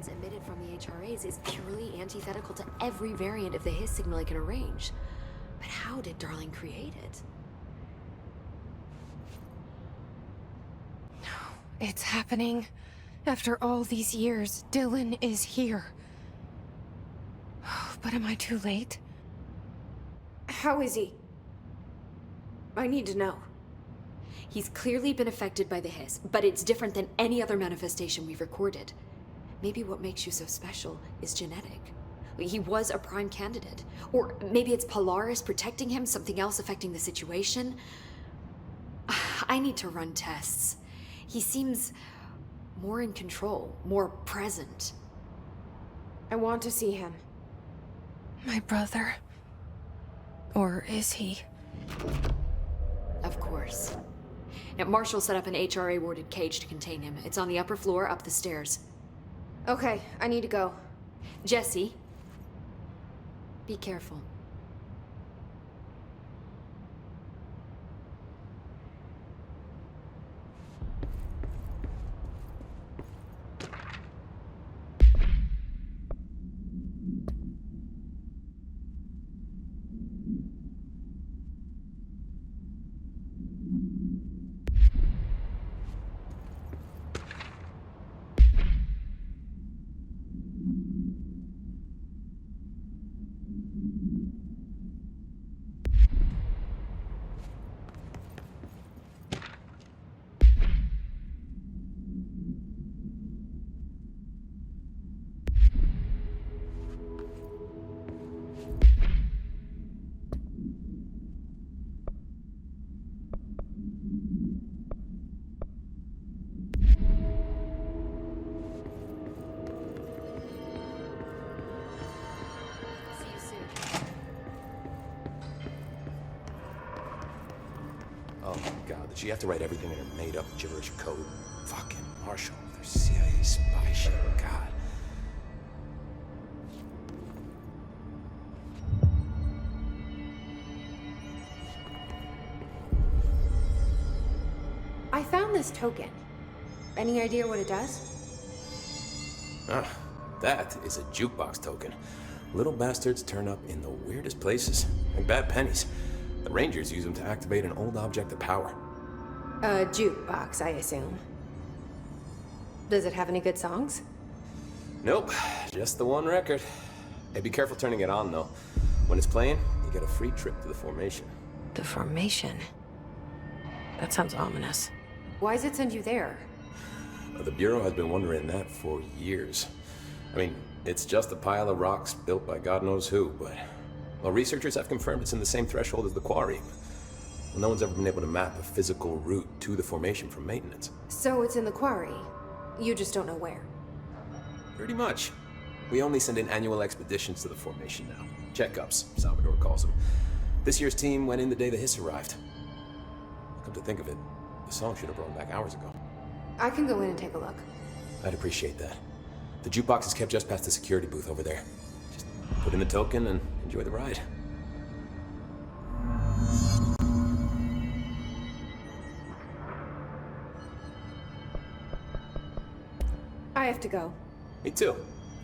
emissions emitted from the HRAs is purely antithetical to every variant of the Hiss signal I can arrange. But how did Darling create it? It's happening. After all these years, Dylan is here. But am I too late? How is he? I need to know. He's clearly been affected by the Hiss, but it's different than any other manifestation we've recorded. Maybe what makes you so special is genetic. He was a prime candidate. Or maybe it's Polaris protecting him, something else affecting the situation. I need to run tests. He seems more in control, more present. I want to see him. My brother. Or is he? Of course. Now, Marshall set up an HRA-warded cage to contain him. It's on the upper floor, up the stairs. Okay, I need to go. Jesse, be careful. Did she have to write everything in her made-up gibberish code? Fucking Marshall, their CIA spy shit, God. I found this token. Any idea what it does? Ah, that is a jukebox token. Little bastards turn up in the weirdest places, like bad pennies. The Rangers use them to activate an old object of power. A jukebox, I assume. Does it have any good songs? Nope, just the one record. Hey, be careful turning it on, though. When it's playing, you get a free trip to the formation. The formation? That sounds ominous. Why does it send you there? The Bureau has been wondering that for years. I mean, it's just a pile of rocks built by God knows who, but... Well, researchers have confirmed it's in the same threshold as the quarry. Well, no one's ever been able to map a physical route to the formation from maintenance. So it's in the quarry. You just don't know where. Pretty much. We only send in annual expeditions to the formation now. Checkups, Salvador calls them. This year's team went in the day the Hiss arrived. Come to think of it, the song should have brought back hours ago. I can go in and take a look. I'd appreciate that. The jukebox is kept just past the security booth over there. Just put in the token and enjoy the ride. I have to go. Me too.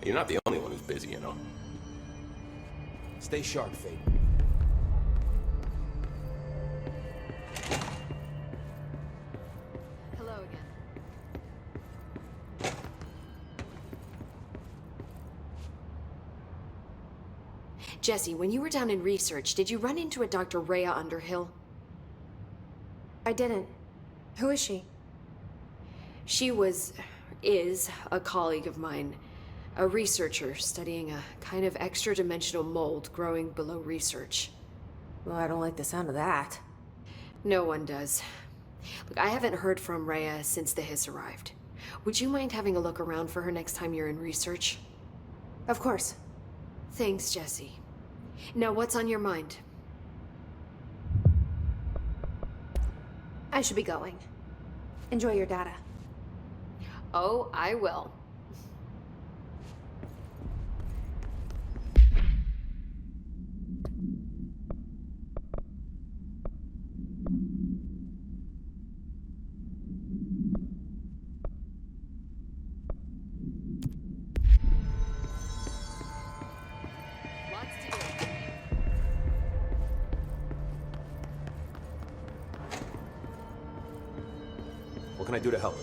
You're not the only one who's busy, you know. Stay sharp, Fate. Hello again. Jesse, when you were down in research, did you run into a Dr. Rhea Underhill? I didn't. Who is she? She is a colleague of mine, a researcher studying a kind of extra-dimensional mold growing below research. Well, I don't like the sound of that. No one does. Look, I haven't heard from Rhea since the Hiss arrived. Would you mind having a look around for her next time you're in research? Of course. Thanks, Jesse. Now, what's on your mind? I should be going. Enjoy your data. Oh, I will. can I do to help?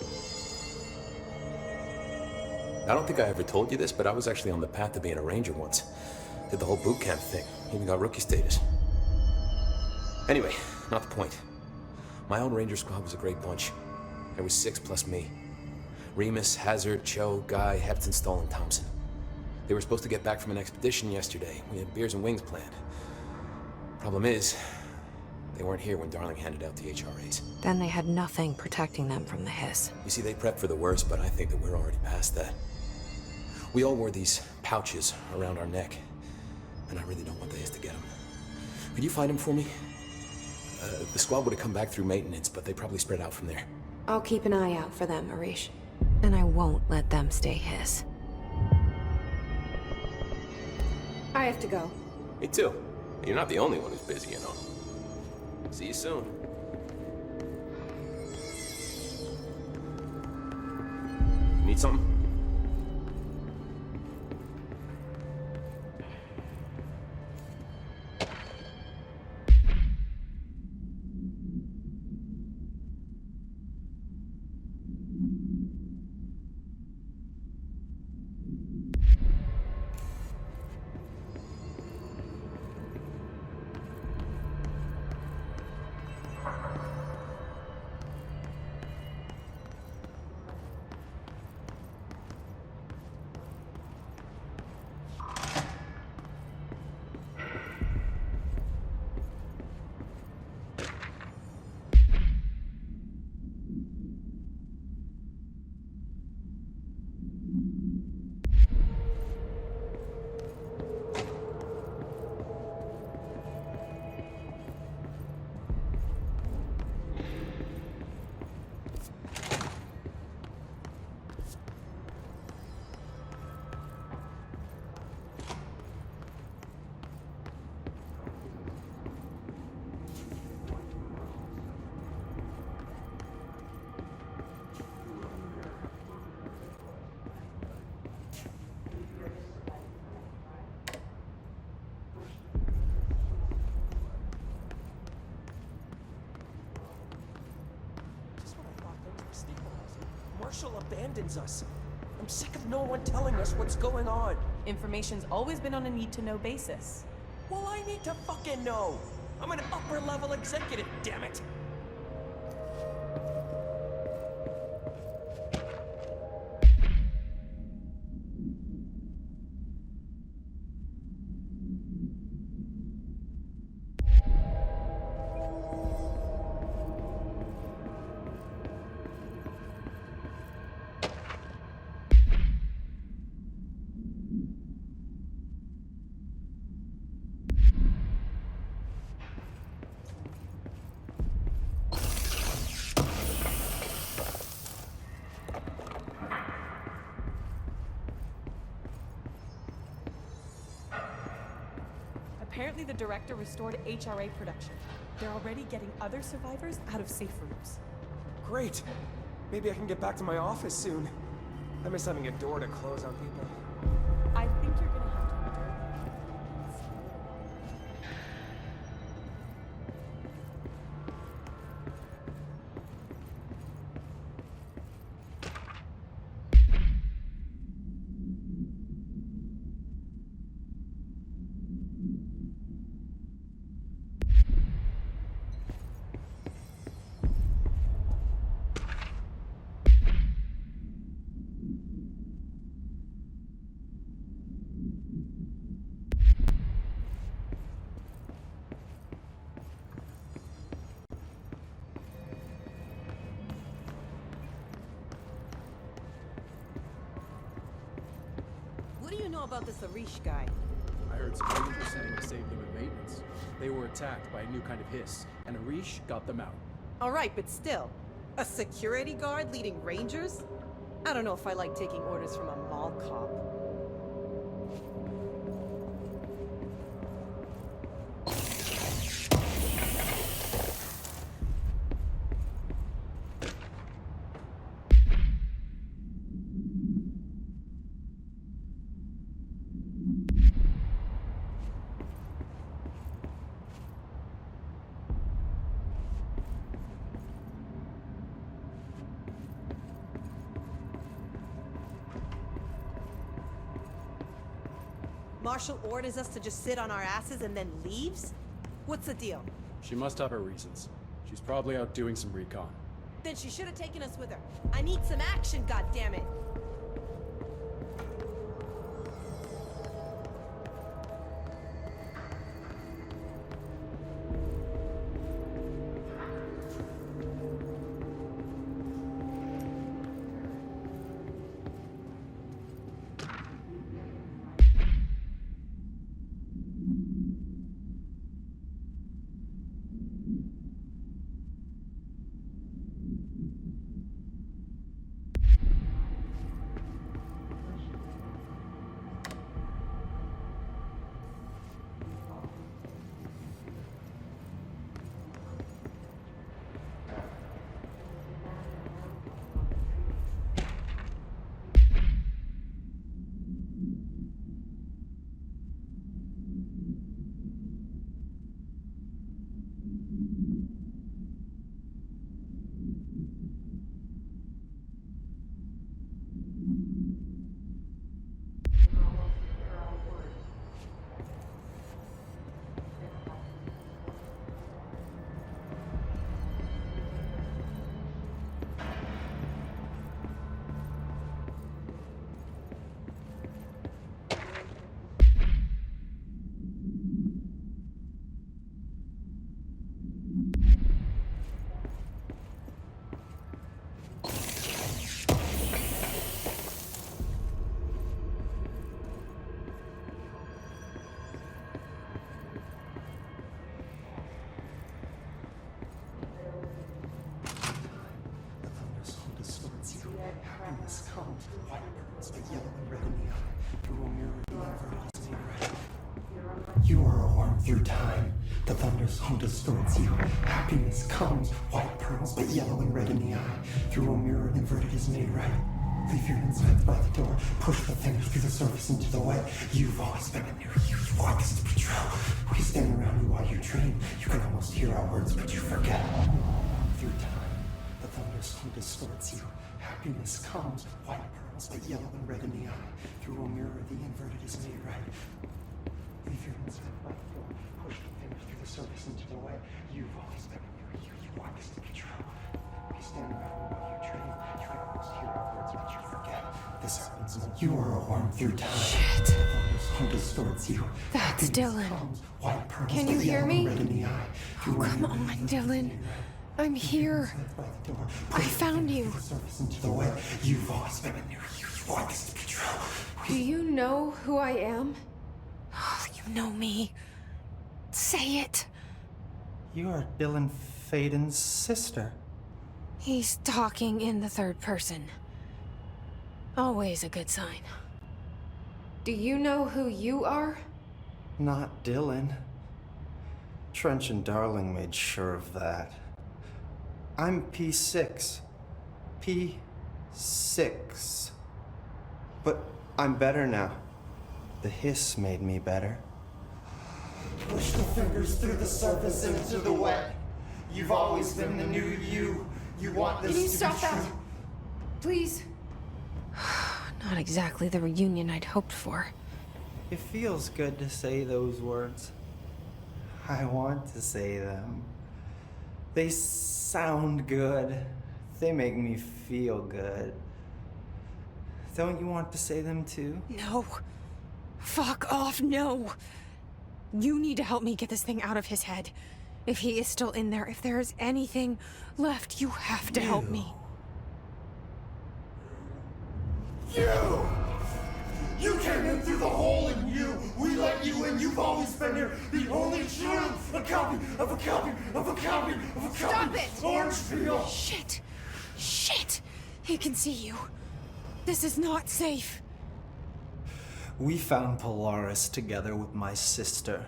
I don't think I ever told you this, but I was actually on the path to being a ranger once. Did the whole boot camp thing. Even got rookie status. Anyway, not the point. My old ranger squad was a great bunch. There was 6 plus me. Remus, Hazard, Cho, Guy, Hepton, Stoll, and Thompson. They were supposed to get back from an expedition yesterday. We had beers and wings planned. Problem is, they weren't here when Darling handed out the HRAs. Then they had nothing protecting them from the hiss. You see, they prepped for the worst, but I think that we're already past that. We all wore these pouches around our neck, and I really don't want the hiss to get them. Could you find them for me? The squad would have come back through maintenance, but they probably spread out from there. I'll keep an eye out for them, Arish. And I won't let them stay hiss. I have to go. Me too. You're not the only one who's busy, you know. See you soon. Need something? Marshall abandons us. I'm sick of no one telling us what's going on. Information's always been on a need-to-know basis. Well, I need to fucking know. I'm an upper-level executive, damn it. Apparently the director restored HRA production. They're already getting other survivors out of safe rooms. Great. Maybe I can get back to my office soon. I miss having a door to close on people. I think you're gonna have to endure What do you know about this Arish guy? I heard some people saying to save them in maintenance. They were attacked by a new kind of hiss, and Arish got them out. All right, but still. A security guard leading rangers? I don't know if I like taking orders from a mall cop. Marshall orders us to just sit on our asses and then leaves? What's the deal? She must have her reasons. She's probably out doing some recon. Then she should have taken us with her. I need some action, goddammit! You are a worm through time. The thunderstorm distorts you. Happiness comes, white pearls, but yellow and red in the eye. Through a mirror, inverted is made right. Leave your insides by the door. Push the fingers through the surface into the wet. You've always been a new you. You want us to patrol. We stand around you while you dream. You can almost hear our words, but you forget. Through time, the thunderstorm distorts you. Happiness comes, white pearls, but yellow and red in the eye. Through a mirror, the inverted is made right. Leave your inside by the door. Push the fingers through the surface into the wet. You've always been a new you. You want us to control. We stand around while you dream. You can almost hear our words, but you forget. This happens when you are a worm through time. Shit. The thunderstorm distorts you. That's Dylan. Comes, white pearls, Can you but hear yellow me? and red in the eye. Oh, come on, Dylan. I'm here. I found you. Into the wet. You've always been a new you. You want us to control. Do you know who I am? Oh, you know me. Say it. You are Dylan Faden's sister. He's talking in the third person. Always a good sign. Do you know who you are? Not Dylan. Trench and Darling made sure of that. I'm P6. P6. But I'm better now. The hiss made me better. Push the fingers through the surface into the wet. You've always been the new you. You want this Can you to stop be that? true. Please. Not exactly the reunion I'd hoped for. It feels good to say those words. I want to say them. They sound good. They make me feel good. Don't you want to say them too? No. Fuck off, no. You need to help me get this thing out of his head. If he is still in there, if there is anything left, you have to help me. You came in through the hole in you. We let you in. You've always been here. The only truth. A copy of a copy of a copy of a copy. Stop it! Orange peel. Shit. Shit. He can see you. This is not safe. We found Polaris together with my sister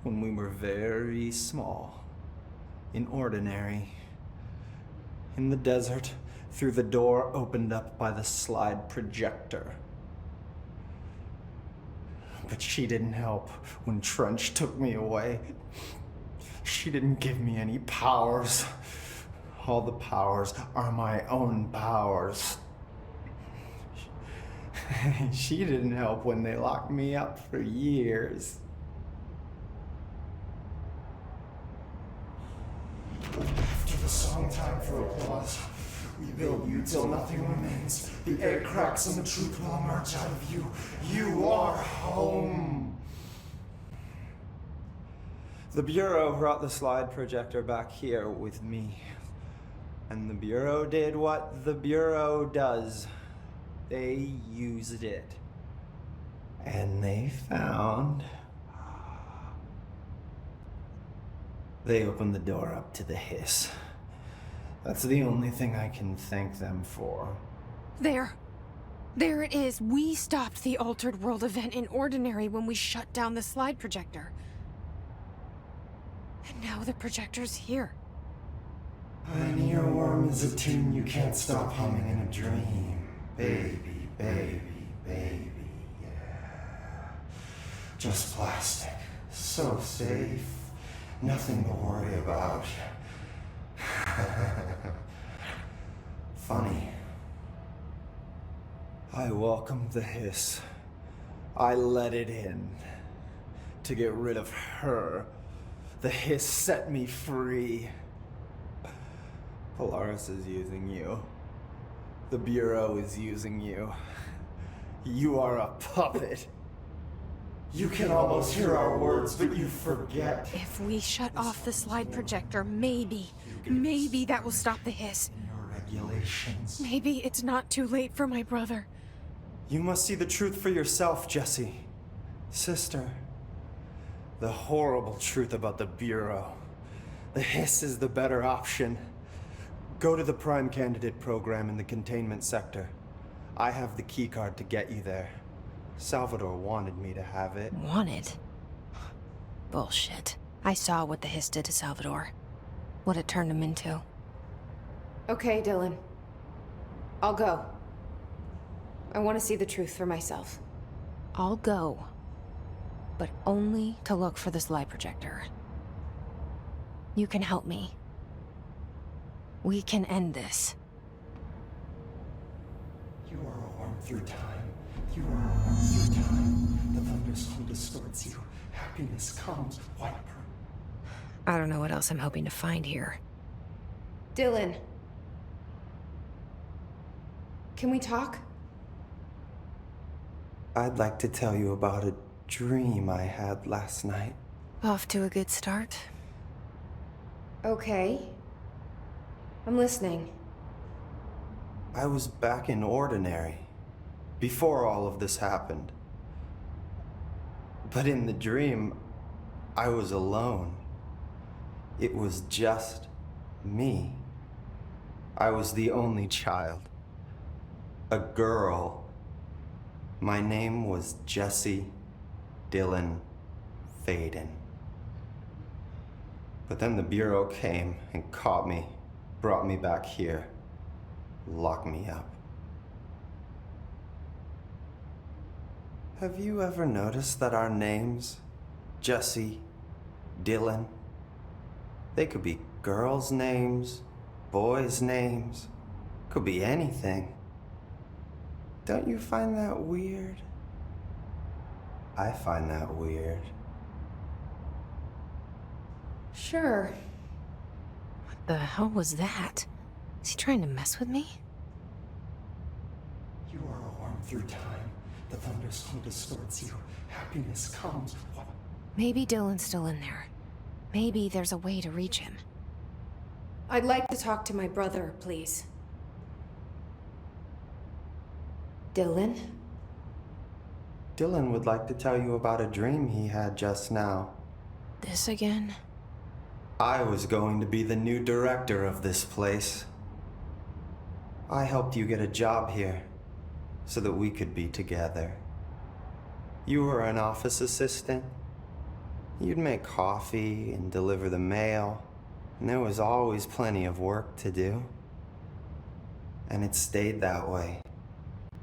when we were very small, in Ordinary, in the desert, through the door opened up by the slide projector. But she didn't help when Trench took me away. She didn't give me any powers. All the powers are my own powers. She didn't help when they locked me up for years. After the song, time for applause. We build you till nothing remains. The air cracks and the truth will emerge out of you. You are home. The Bureau brought the slide projector back here with me. And the Bureau did what the Bureau does. They used it. And they found... They opened the door up to the hiss. That's the only thing I can thank them for. There. There it is. We stopped the Altered World event in Ordinary when we shut down the slide projector. And now the projector's here. An earworm is a tune you can't stop humming in a dream. Baby, baby, baby, yeah. Just plastic. So safe. Nothing to worry about. Funny. I welcomed the hiss. I let it in. To get rid of her. The hiss set me free. Polaris is using you. The Bureau is using you. You are a puppet. You can almost hear our words, but you forget. If we shut off the slide projector, maybe that will stop the hiss. Your regulations. Maybe it's not too late for my brother. You must see the truth for yourself, Jessie. Sister. The horrible truth about the Bureau. The hiss is the better option. Go to the Prime Candidate program in the containment sector. I have the keycard to get you there. Salvador wanted me to have it. Wanted? Bullshit. I saw what the hiss did to Salvador. What it turned him into. Okay, Dylan. I'll go. I want to see the truth for myself. I'll go. But only to look for the slide projector. You can help me. We can end this. You are a worm through time. You are a worm through time. The thunderstorm distorts you. Happiness comes. White pearl. I don't know what else I'm hoping to find here. Dylan. Can we talk? I'd like to tell you about a dream I had last night. Off to a good start. Okay. I'm listening. I was back in Ordinary, before all of this happened. But in the dream, I was alone. It was just me. I was the only child. A girl. My name was Jesse Dylan Faden. But then the Bureau came and caught me, brought me back here, locked me up. Have you ever noticed that our names, Jesse, Dylan, they could be girls' names, boys' names, could be anything. Don't you find that weird? I find that weird. Sure. What the hell was that? Is he trying to mess with me? You are a worm through time. The thunderstorm distorts you. Happiness comes. What? Maybe Dylan's still in there. Maybe there's a way to reach him. I'd like to talk to my brother, please. Dylan? Dylan would like to tell you about a dream he had just now. This again? I was going to be the new director of this place. I helped you get a job here, so that we could be together. You were an office assistant. You'd make coffee and deliver the mail, and there was always plenty of work to do. And it stayed that way,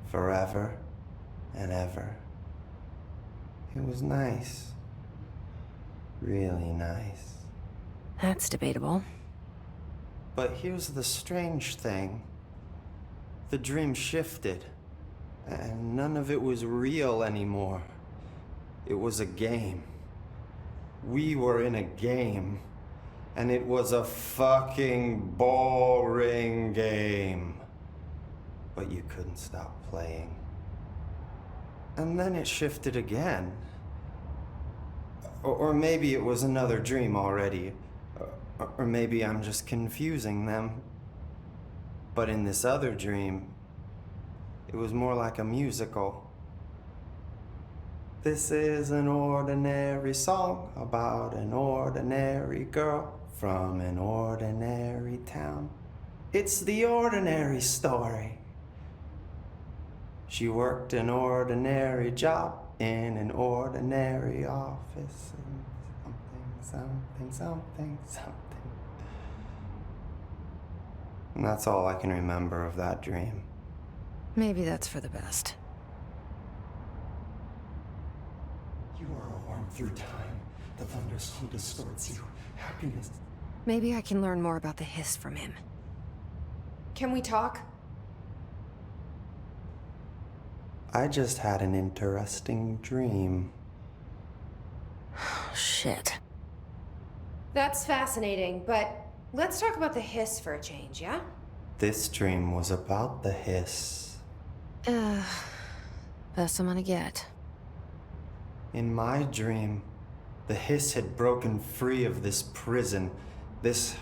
forever and ever. It was nice. Really nice. That's debatable. But here's the strange thing. The dream shifted, And none of it was real anymore. It was a game. We were in a game. And it was a fucking boring game. But you couldn't stop playing. And then it shifted again. Or maybe it was another dream already. Or maybe I'm just confusing them. But in this other dream, it was more like a musical. This is an ordinary song about an ordinary girl from an ordinary town. It's the ordinary story. She worked an ordinary job in an ordinary office. And something. And that's all I can remember of that dream. Maybe that's for the best. You are a worm through time. The thunderstorm distorts you. Happiness. Maybe I can learn more about the hiss from him. Can we talk? I just had an interesting dream. Shit. That's fascinating, but let's talk about the hiss for a change, yeah? This dream was about the hiss. Best I'm gonna get. In my dream, the hiss had broken free of this prison, this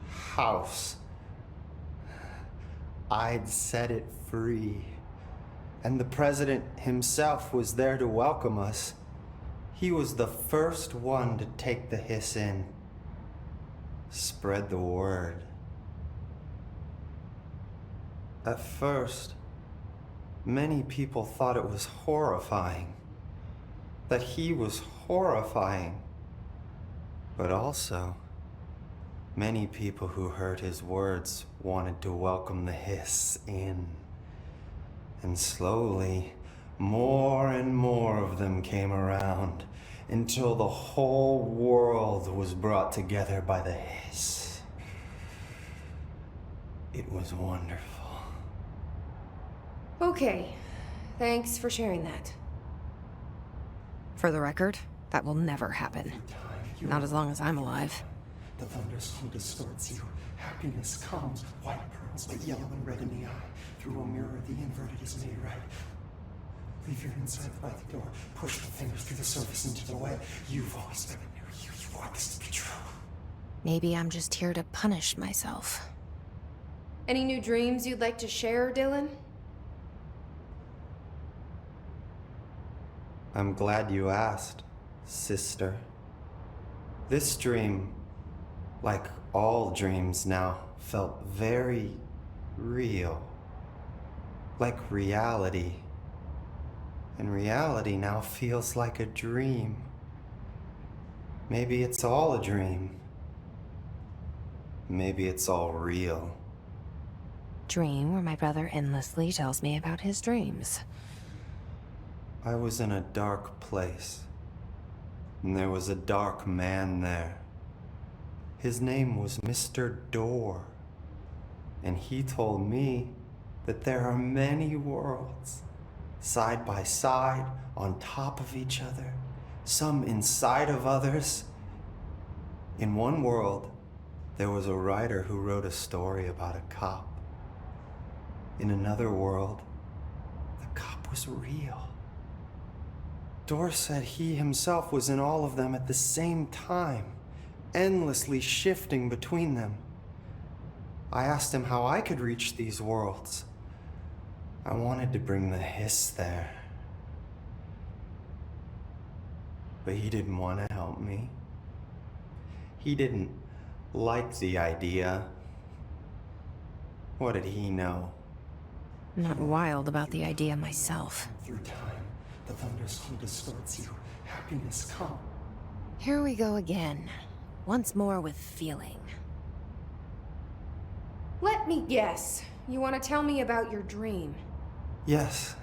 house. I'd set it free. And the president himself was there to welcome us. He was the first one to take the hiss in. Spread the word. At first, many people thought it was horrifying. That he was horrifying. But also, many people who heard his words wanted to welcome the hiss in. And slowly, more and more of them came around until the whole world was brought together by the hiss. It was wonderful. Okay. Thanks for sharing that. For the record, that will never happen. Not as long as I'm alive. The thunderstorm distorts you. Happiness comes, white pearls, but yellow and red in the eye. Through a mirror, the inverted is made right. Leave your inside by the door. Push the fingers through the surface into the web. You've always been a new you. You want this to be true. Maybe I'm just here to punish myself. Any new dreams you'd like to share, Dylan? I'm glad you asked, sister. This dream, like all dreams now, felt very real. Like reality. And reality now feels like a dream. Maybe it's all a dream. Maybe it's all real. Dream where my brother endlessly tells me about his dreams. I was in a dark place. And there was a dark man there. His name was Mr. Door. And he told me that there are many worlds, side by side, on top of each other, some inside of others. In one world, there was a writer who wrote a story about a cop. In another world, the cop was real. Door said he himself was in all of them at the same time, endlessly shifting between them. I asked him how I could reach these worlds. I wanted to bring the hiss there. But he didn't want to help me. He didn't like the idea. What did he know? I'm not wild about the idea myself. Through time, the thunderstorm distorts you. Happiness comes. Here we go again. Once more with feeling. Let me guess. You want to tell me about your dream? Yes.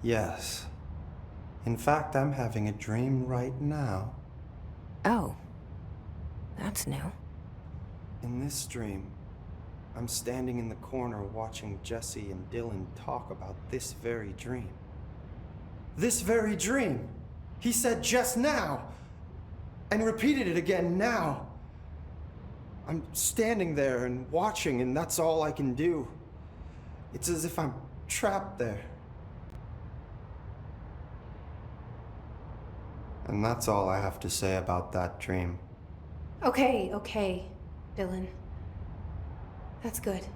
Yes. In fact, I'm having a dream right now. Oh. That's new. In this dream, I'm standing in the corner watching Jesse and Dylan talk about this very dream. This very dream! He said just now! And repeated it again now! I'm standing there and watching, and that's all I can do. It's as if I'm trapped there. And that's all I have to say about that dream. Okay, Dylan. That's good.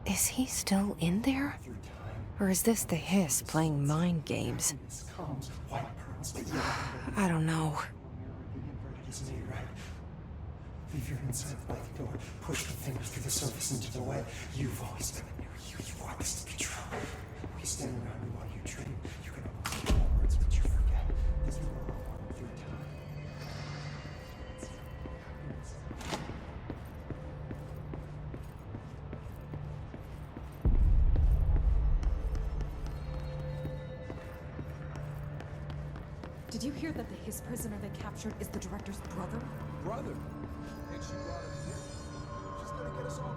Is he still in there? Or is this the hiss playing mind games? I don't know. Leave your insides by the door. Push the fingers through the surface into the way. You've always been in here. You want this to be true. We stand around you while you dream. You can almost hear all words, but you forget. This will all run through time. Did you hear that his prisoner they captured is the director's brother? Brother? And she brought him here? She's gonna get us all...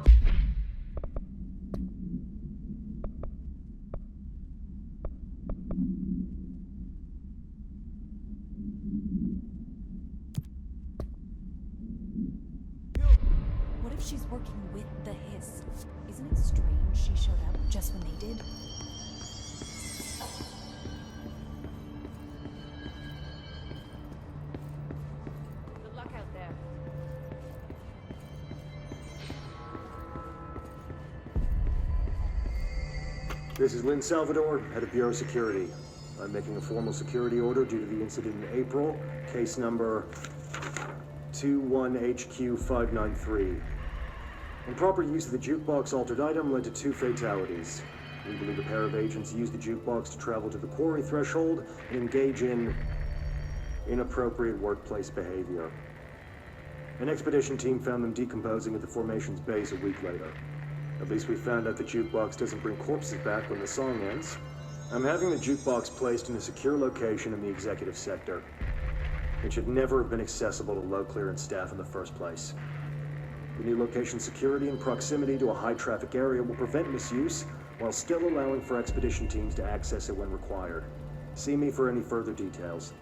What if she's working with the hiss? Isn't it strange she showed up just when they did? Good luck out there. This is Lynn Salvador, head of Bureau Security. I'm making a formal security order due to the incident in April, case number 21HQ593. Improper use of the jukebox altered item led to 2 fatalities. We believe a pair of agents used the jukebox to travel to the quarry threshold and engage in inappropriate workplace behavior. An expedition team found them decomposing at the formation's base a week later. At least we found out the jukebox doesn't bring corpses back when the song ends. I'm having the jukebox placed in a secure location in the executive sector. It should never have been accessible to low clearance staff in the first place. The new location security and proximity to a high traffic area will prevent misuse while still allowing for expedition teams to access it when required. See me for any further details.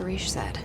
Rish said.